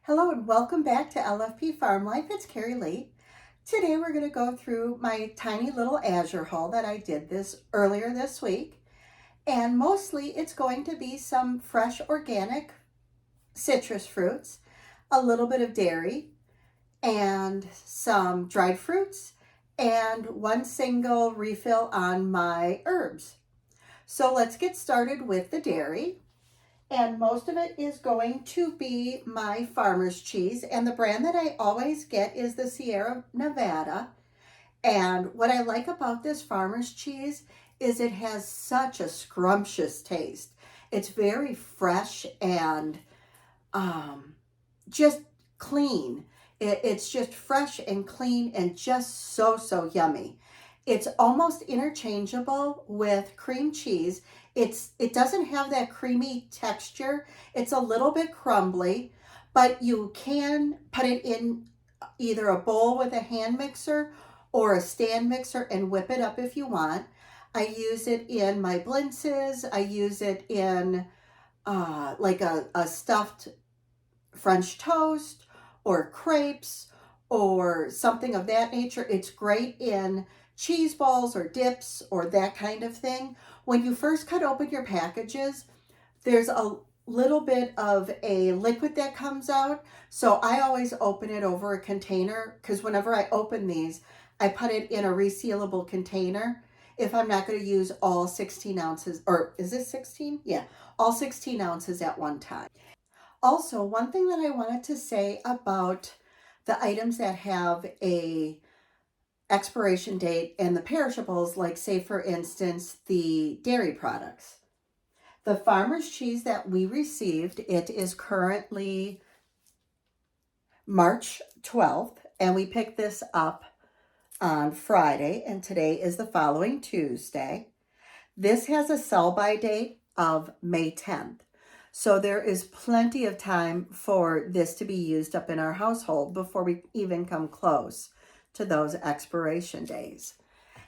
Hello and welcome back to LFP Farm Life. It's Carrie Lee. Today we're going to go through my tiny little Azure haul that I did earlier this week. And mostly it's going to be some fresh organic citrus fruits, a little bit of dairy, and some dried fruits, and one single refill on my herbs. So let's get started with the dairy. And most of it is going to be my farmer's cheese. And the brand that I always get is the Sierra Nevada. And what I like about this farmer's cheese is it has such a scrumptious taste. It's very fresh and just clean. It's just fresh and clean and just so yummy. It's almost interchangeable with cream cheese. It doesn't have that creamy texture. It's a little bit crumbly, but you can put it in either a bowl with a hand mixer or a stand mixer and whip it up if you want. I use it in my blintzes. I use it in like a stuffed French toast or crepes or something of that nature. It's great in cheese balls or dips or that kind of thing. When you first cut open your packages, there's a little bit of a liquid that comes out. So I always open it over a container because whenever I open these, I put it in a resealable container if I'm not going to use all 16 ounces, or is this 16? Yeah, all 16 ounces at one time. Also, one thing that I wanted to say about the items that have a expiration date and the perishables, like say for instance, the dairy products. The farmer's cheese that we received, it is currently March 12th, and we picked this up on Friday, and today is the following Tuesday. This has a sell-by date of May 10th. So there is plenty of time for this to be used up in our household before we even come close to those expiration days.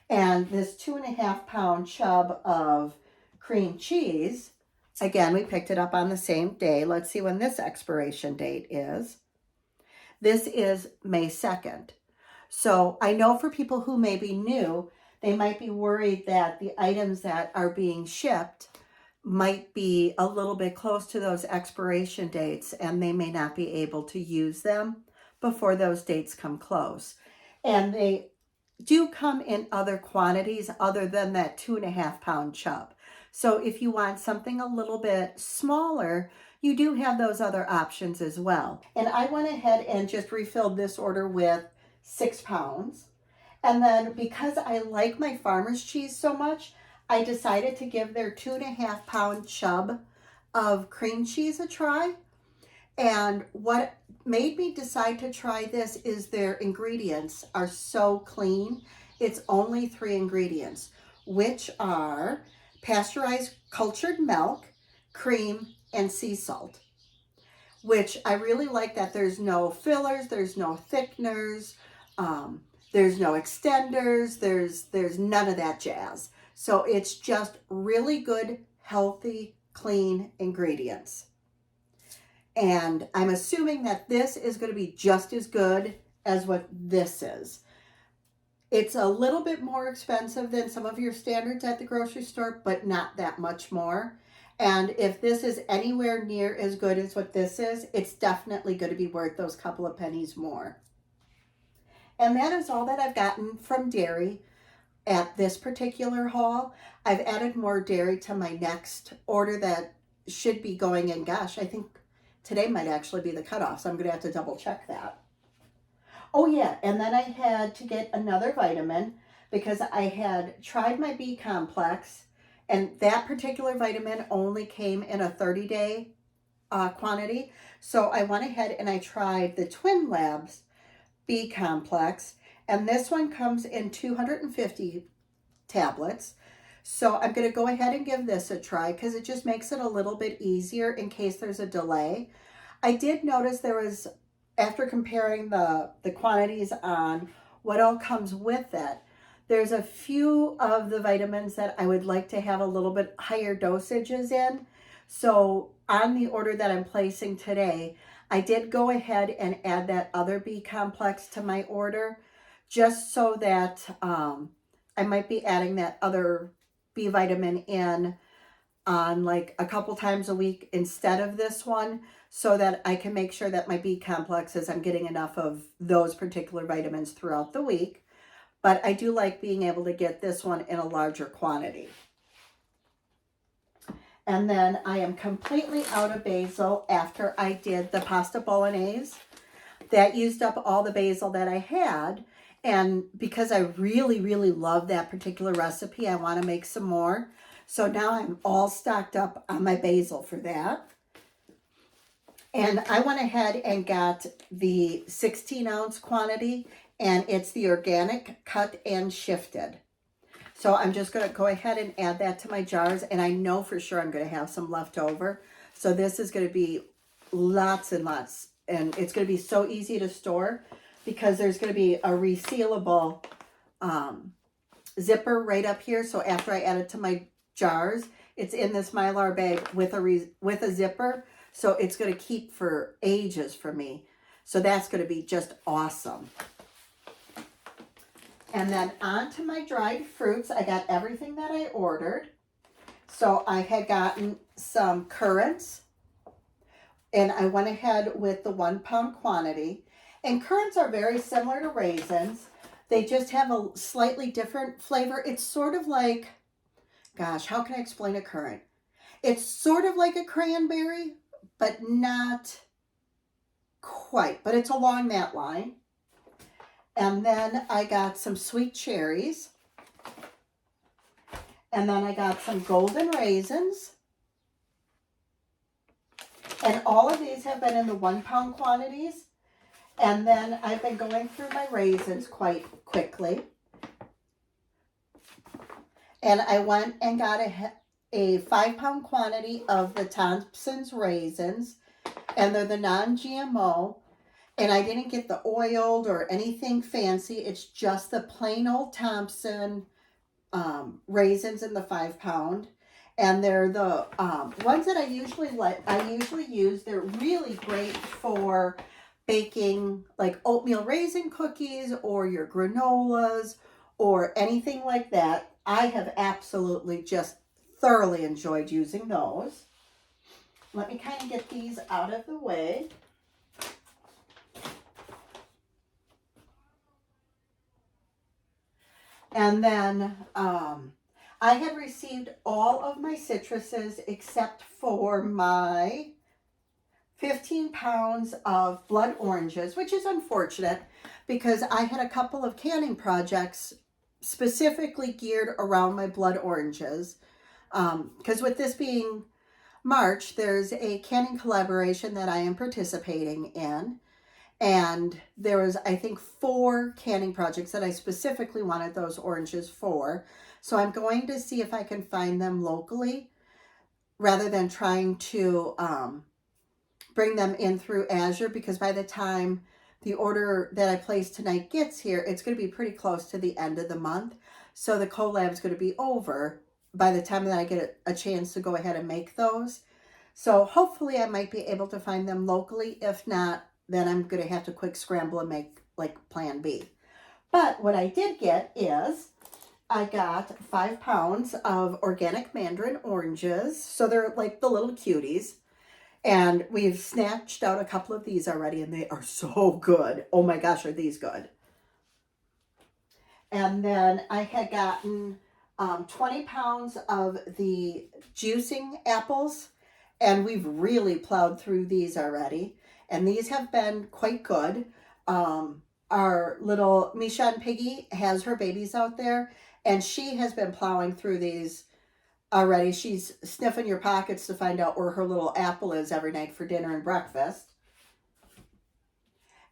And this 2.5-pound chub of cream cheese, again, we picked it up on the same day. Let's see when this expiration date is. This is May 2nd. So I know for people who may be new, they might be worried that the items that are being shipped might be a little bit close to those expiration dates and they may not be able to use them before those dates come close. And they do come in other quantities other than that 2.5-pound chub. So if you want something a little bit smaller, you do have those other options as well. And I went ahead and just refilled this order with 6 pounds. And then because I like my farmer's cheese so much, I decided to give their 2.5-pound chub of cream cheese a try. And what made me decide to try this is their ingredients are so clean. It's only 3 ingredients, which are pasteurized cultured milk, cream, and sea salt, which I really like that there's no fillers, there's no thickeners, there's no extenders, there's none of that jazz. So it's just really good, healthy, clean ingredients. And I'm assuming that this is going to be just as good as what this is. It's a little bit more expensive than some of your standards at the grocery store, but not that much more. And if this is anywhere near as good as what this is, it's definitely going to be worth those couple of pennies more. And that is all that I've gotten from dairy at this particular haul. I've added more dairy to my next order that should be going in. Gosh, I think today might actually be the cutoff, so I'm going to have to double check that. Oh yeah, and then I had to get another vitamin because I had tried my B complex, and that particular vitamin only came in a 30-day quantity. So I went ahead and I tried the Twin Labs B complex, and this one comes in 250 tablets. So I'm going to go ahead and give this a try because it just makes it a little bit easier in case there's a delay. I did notice there was, after comparing the quantities on what all comes with it, there's a few of the vitamins that I would like to have a little bit higher dosages in. So on the order that I'm placing today, I did go ahead and add that other B complex to my order just so that I might be adding that other B vitamin in on like a couple times a week instead of this one, so that I can make sure that my B complexes, I'm getting enough of those particular vitamins throughout the week. But I do like being able to get this one in a larger quantity. And then I am completely out of basil after I did the pasta bolognese. That used up all the basil that I had. And because I really, really love that particular recipe, I want to make some more. So now I'm all stocked up on my basil for that. And I went ahead and got the 16-ounce quantity, and it's the organic cut and shifted. So I'm just going to go ahead and add that to my jars, and I know for sure I'm going to have some left over. So this is going to be lots and lots, and it's going to be so easy to store because there's going to be a resealable zipper right up here. So after I add it to my jars, it's in this Mylar bag with a zipper. So it's going to keep for ages for me. So that's going to be just awesome. And then on to my dried fruits. I got everything that I ordered. So I had gotten some currants, and I went ahead with the 1 pound quantity. And currants are very similar to raisins. They just have a slightly different flavor. It's sort of like, gosh, how can I explain a currant? It's sort of like a cranberry, but not quite, but it's along that line. And then I got some sweet cherries. And then I got some golden raisins. And all of these have been in the 1 pound quantities. And then I've been going through my raisins quite quickly. And I went and got a 5 pound quantity of the Thompson's raisins. And they're the non-GMO. And I didn't get the oiled or anything fancy. It's just the plain old Thompson raisins in the 5 pound. And they're the ones that I usually use. They're really great for baking like oatmeal raisin cookies or your granolas or anything like that. I have absolutely just thoroughly enjoyed using those. Let me kind of get these out of the way. And then I had received all of my citruses except for my 15 pounds of blood oranges, which is unfortunate because I had a couple of canning projects specifically geared around my blood oranges. Because with this being March, there's a canning collaboration that I am participating in. And there was, I think, 4 canning projects that I specifically wanted those oranges for. So I'm going to see if I can find them locally rather than trying to bring them in through Azure, because by the time the order that I placed tonight gets here, it's going to be pretty close to the end of the month. So the collab is going to be over by the time that I get a chance to go ahead and make those. So hopefully I might be able to find them locally. If not, then I'm going to have to quick scramble and make like plan B. But what I did get is I got 5 pounds of organic mandarin oranges. So they're like the little cuties. And we've snatched out a couple of these already, and they are so good. Oh my gosh, are these good. And then I had gotten 20 pounds of the juicing apples, and we've really plowed through these already. And these have been quite good. Our little Michonne Piggy has her babies out there, and she has been plowing through these already. She's sniffing your pockets to find out where her little apple is every night for dinner and breakfast.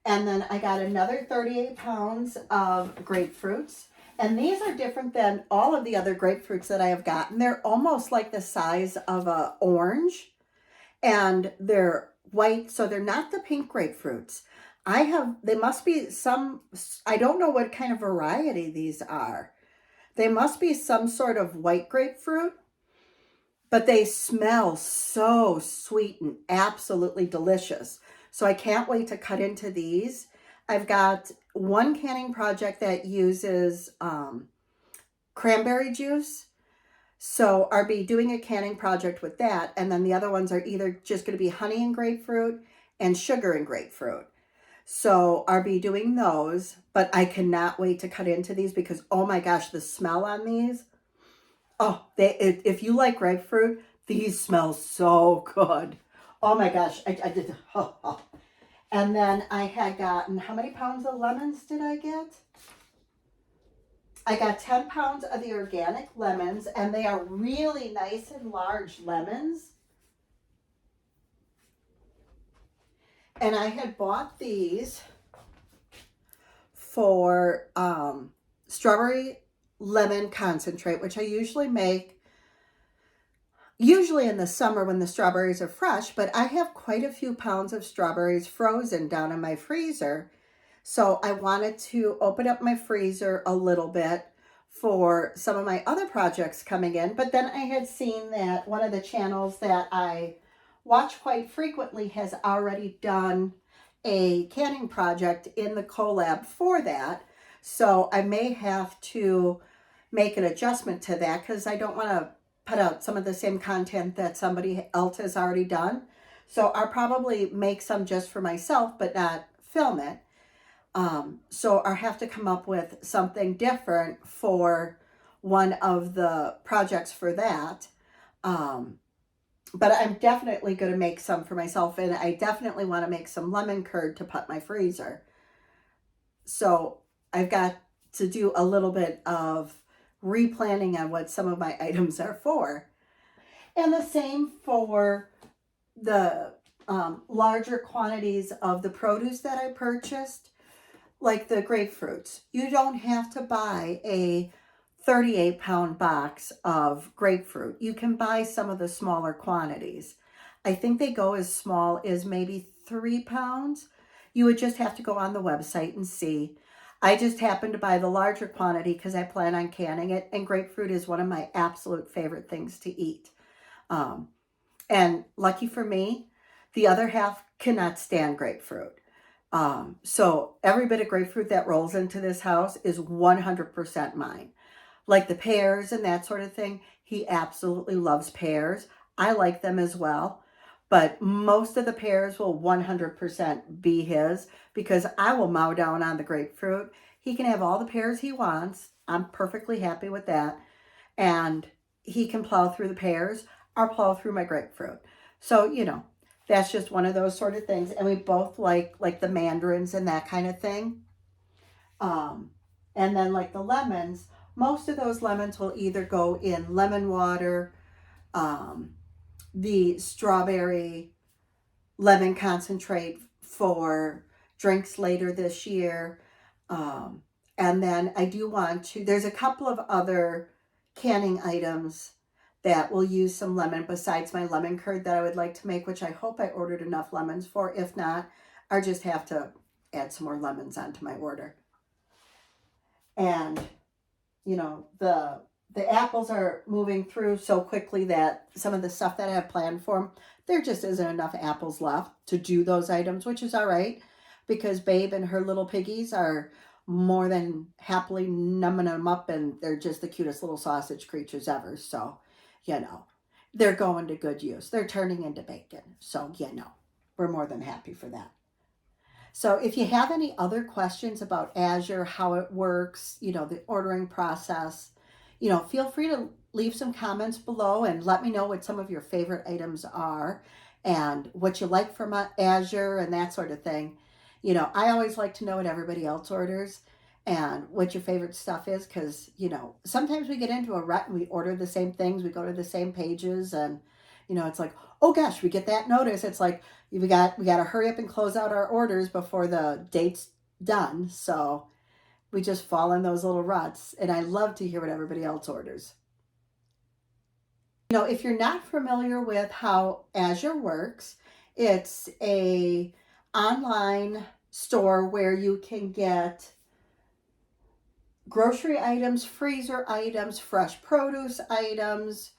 And then I got another 38 pounds of grapefruits. And these are different than all of the other grapefruits that I have gotten. They're almost like the size of an orange. And they're white, so they're not the pink grapefruits. They must be some, I don't know what kind of variety these are. They must be some sort of white grapefruit, but they smell so sweet and absolutely delicious. So I can't wait to cut into these. I've got one canning project that uses cranberry juice. So I'll be doing a canning project with that. And then the other ones are either just going to be honey and grapefruit and sugar and grapefruit. So I'll be doing those, but I cannot wait to cut into these because, oh my gosh, the smell on these. Oh, if you like grapefruit, these smell so good. Oh my gosh, I did. Oh, oh. And then I had gotten, how many pounds of lemons did I get? I got 10 pounds of the organic lemons, and they are really nice and large lemons. And I had bought these for strawberry lemon concentrate, which I usually make usually in the summer when the strawberries are fresh, but I have quite a few pounds of strawberries frozen down in my freezer. So I wanted to open up my freezer a little bit for some of my other projects coming in. But then I had seen that one of the channels that I watch quite frequently has already done a canning project in the collab for that. So I may have to make an adjustment to that because I don't want to put out some of the same content that somebody else has already done. So I'll probably make some just for myself, but not film it. So I'll have to come up with something different for one of the projects for that. But I'm definitely going to make some for myself, and I definitely want to make some lemon curd to put in my freezer. So I've got to do a little bit of replanning on what some of my items are for. And the same for the larger quantities of the produce that I purchased, like the grapefruits. You don't have to buy a 38-pound box of grapefruit. You can buy some of the smaller quantities. I think they go as small as maybe 3 pounds. You would just have to go on the website and see. I just happened to buy the larger quantity because I plan on canning it, and grapefruit is one of my absolute favorite things to eat. And lucky for me, the other half cannot stand grapefruit. So every bit of grapefruit that rolls into this house is 100% mine. Like the pears and that sort of thing, he absolutely loves pears. I like them as well. But most of the pears will 100% be his because I will mow down on the grapefruit. He can have all the pears he wants. I'm perfectly happy with that. And he can plow through the pears. I'll plow through my grapefruit. So, that's just one of those sort of things. And we both like the mandarins and that kind of thing. And then like the lemons, most of those lemons will either go in lemon water, the strawberry lemon concentrate for drinks later this year. And then I do want to, there's a couple of other canning items that will use some lemon besides my lemon curd that I would like to make, which I hope I ordered enough lemons for. If not, I'll just have to add some more lemons onto my order. And, the apples are moving through so quickly that some of the stuff that I have planned for them, there just isn't enough apples left to do those items, which is all right because Babe and her little piggies are more than happily numbing them up, and they're just the cutest little sausage creatures ever. So, they're going to good use. They're turning into bacon. So, we're more than happy for that. So if you have any other questions about Azure, how it works, the ordering process, feel free to leave some comments below and let me know what some of your favorite items are and what you like from Azure and that sort of thing. I always like to know what everybody else orders and what your favorite stuff is because, sometimes we get into a rut and we order the same things, we go to the same pages and, it's like, oh gosh, we get that notice. It's like, we got to hurry up and close out our orders before the date's done. So we just fall in those little ruts. And I love to hear what everybody else orders. If you're not familiar with how Azure works, it's a online store where you can get grocery items, freezer items, fresh produce items,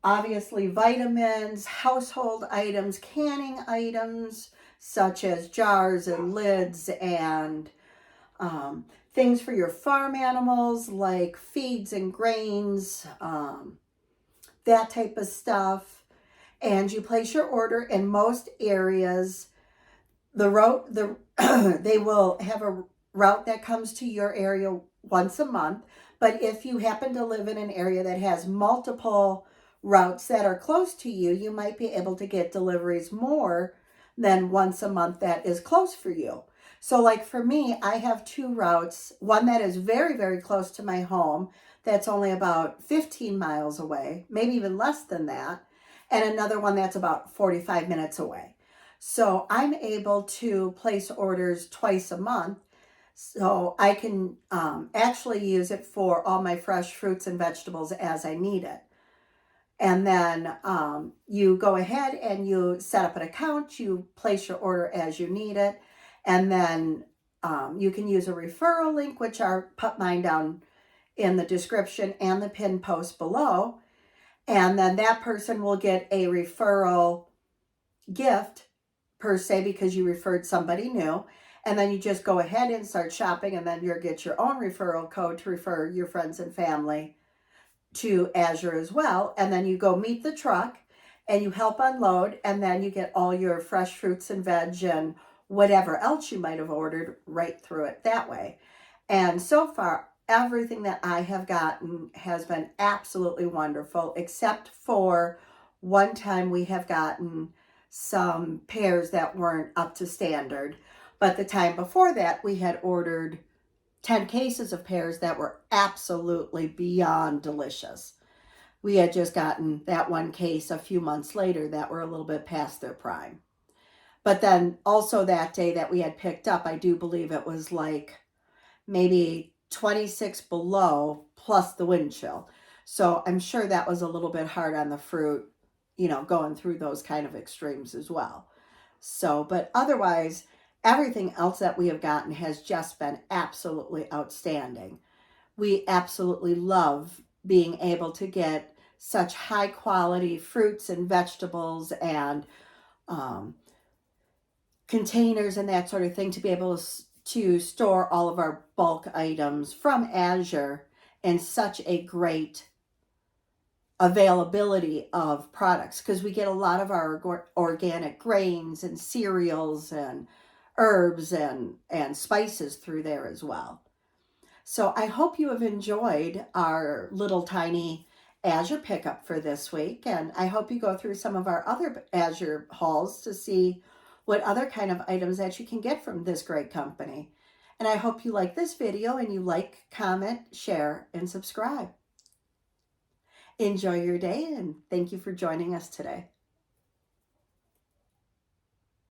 obviously vitamins, household items, canning items, such as jars and lids and things for your farm animals like feeds and grains, that type of stuff. And you place your order. In most areas, they will have a route that comes to your area once a month. But if you happen to live in an area that has multiple routes that are close to you, you might be able to get deliveries more than once a month that is close for you. So like for me, I have 2 routes, one that is very, very close to my home, that's only about 15 miles away, maybe even less than that, and another one that's about 45 minutes away. So I'm able to place orders twice a month, so I can actually use it for all my fresh fruits and vegetables as I need it. And then you go ahead and you set up an account, you place your order as you need it, and then you can use a referral link, which I'll put mine down in the description and the pinned post below. And then that person will get a referral gift per se because you referred somebody new. And then you just go ahead and start shopping, and then you'll get your own referral code to refer your friends and family to Azure as well. And then you go meet the truck and you help unload, and then you get all your fresh fruits and veg and whatever else you might have ordered right through it that way. And so far, everything that I have gotten has been absolutely wonderful, except for one time we have gotten some pears that weren't up to standard. But the time before that, we had ordered 10 cases of pears that were absolutely beyond delicious. We had just gotten that one case a few months later that were a little bit past their prime. But then also that day that we had picked up, I do believe it was like maybe 26 below plus the wind chill. So I'm sure that was a little bit hard on the fruit, going through those kind of extremes as well. So, but otherwise, everything else that we have gotten has just been absolutely outstanding. We absolutely love being able to get such high quality fruits and vegetables and containers and that sort of thing to be able to store all of our bulk items from Azure in such a great availability of products, because we get a lot of our organic grains and cereals and herbs and spices through there as well. So I hope you have enjoyed our little tiny Azure pickup for this week, and I hope you go through some of our other Azure hauls to see what other kind of items that you can get from this great company. And I hope you like this video and you like, comment, share, and subscribe. Enjoy your day, and thank you for joining us today.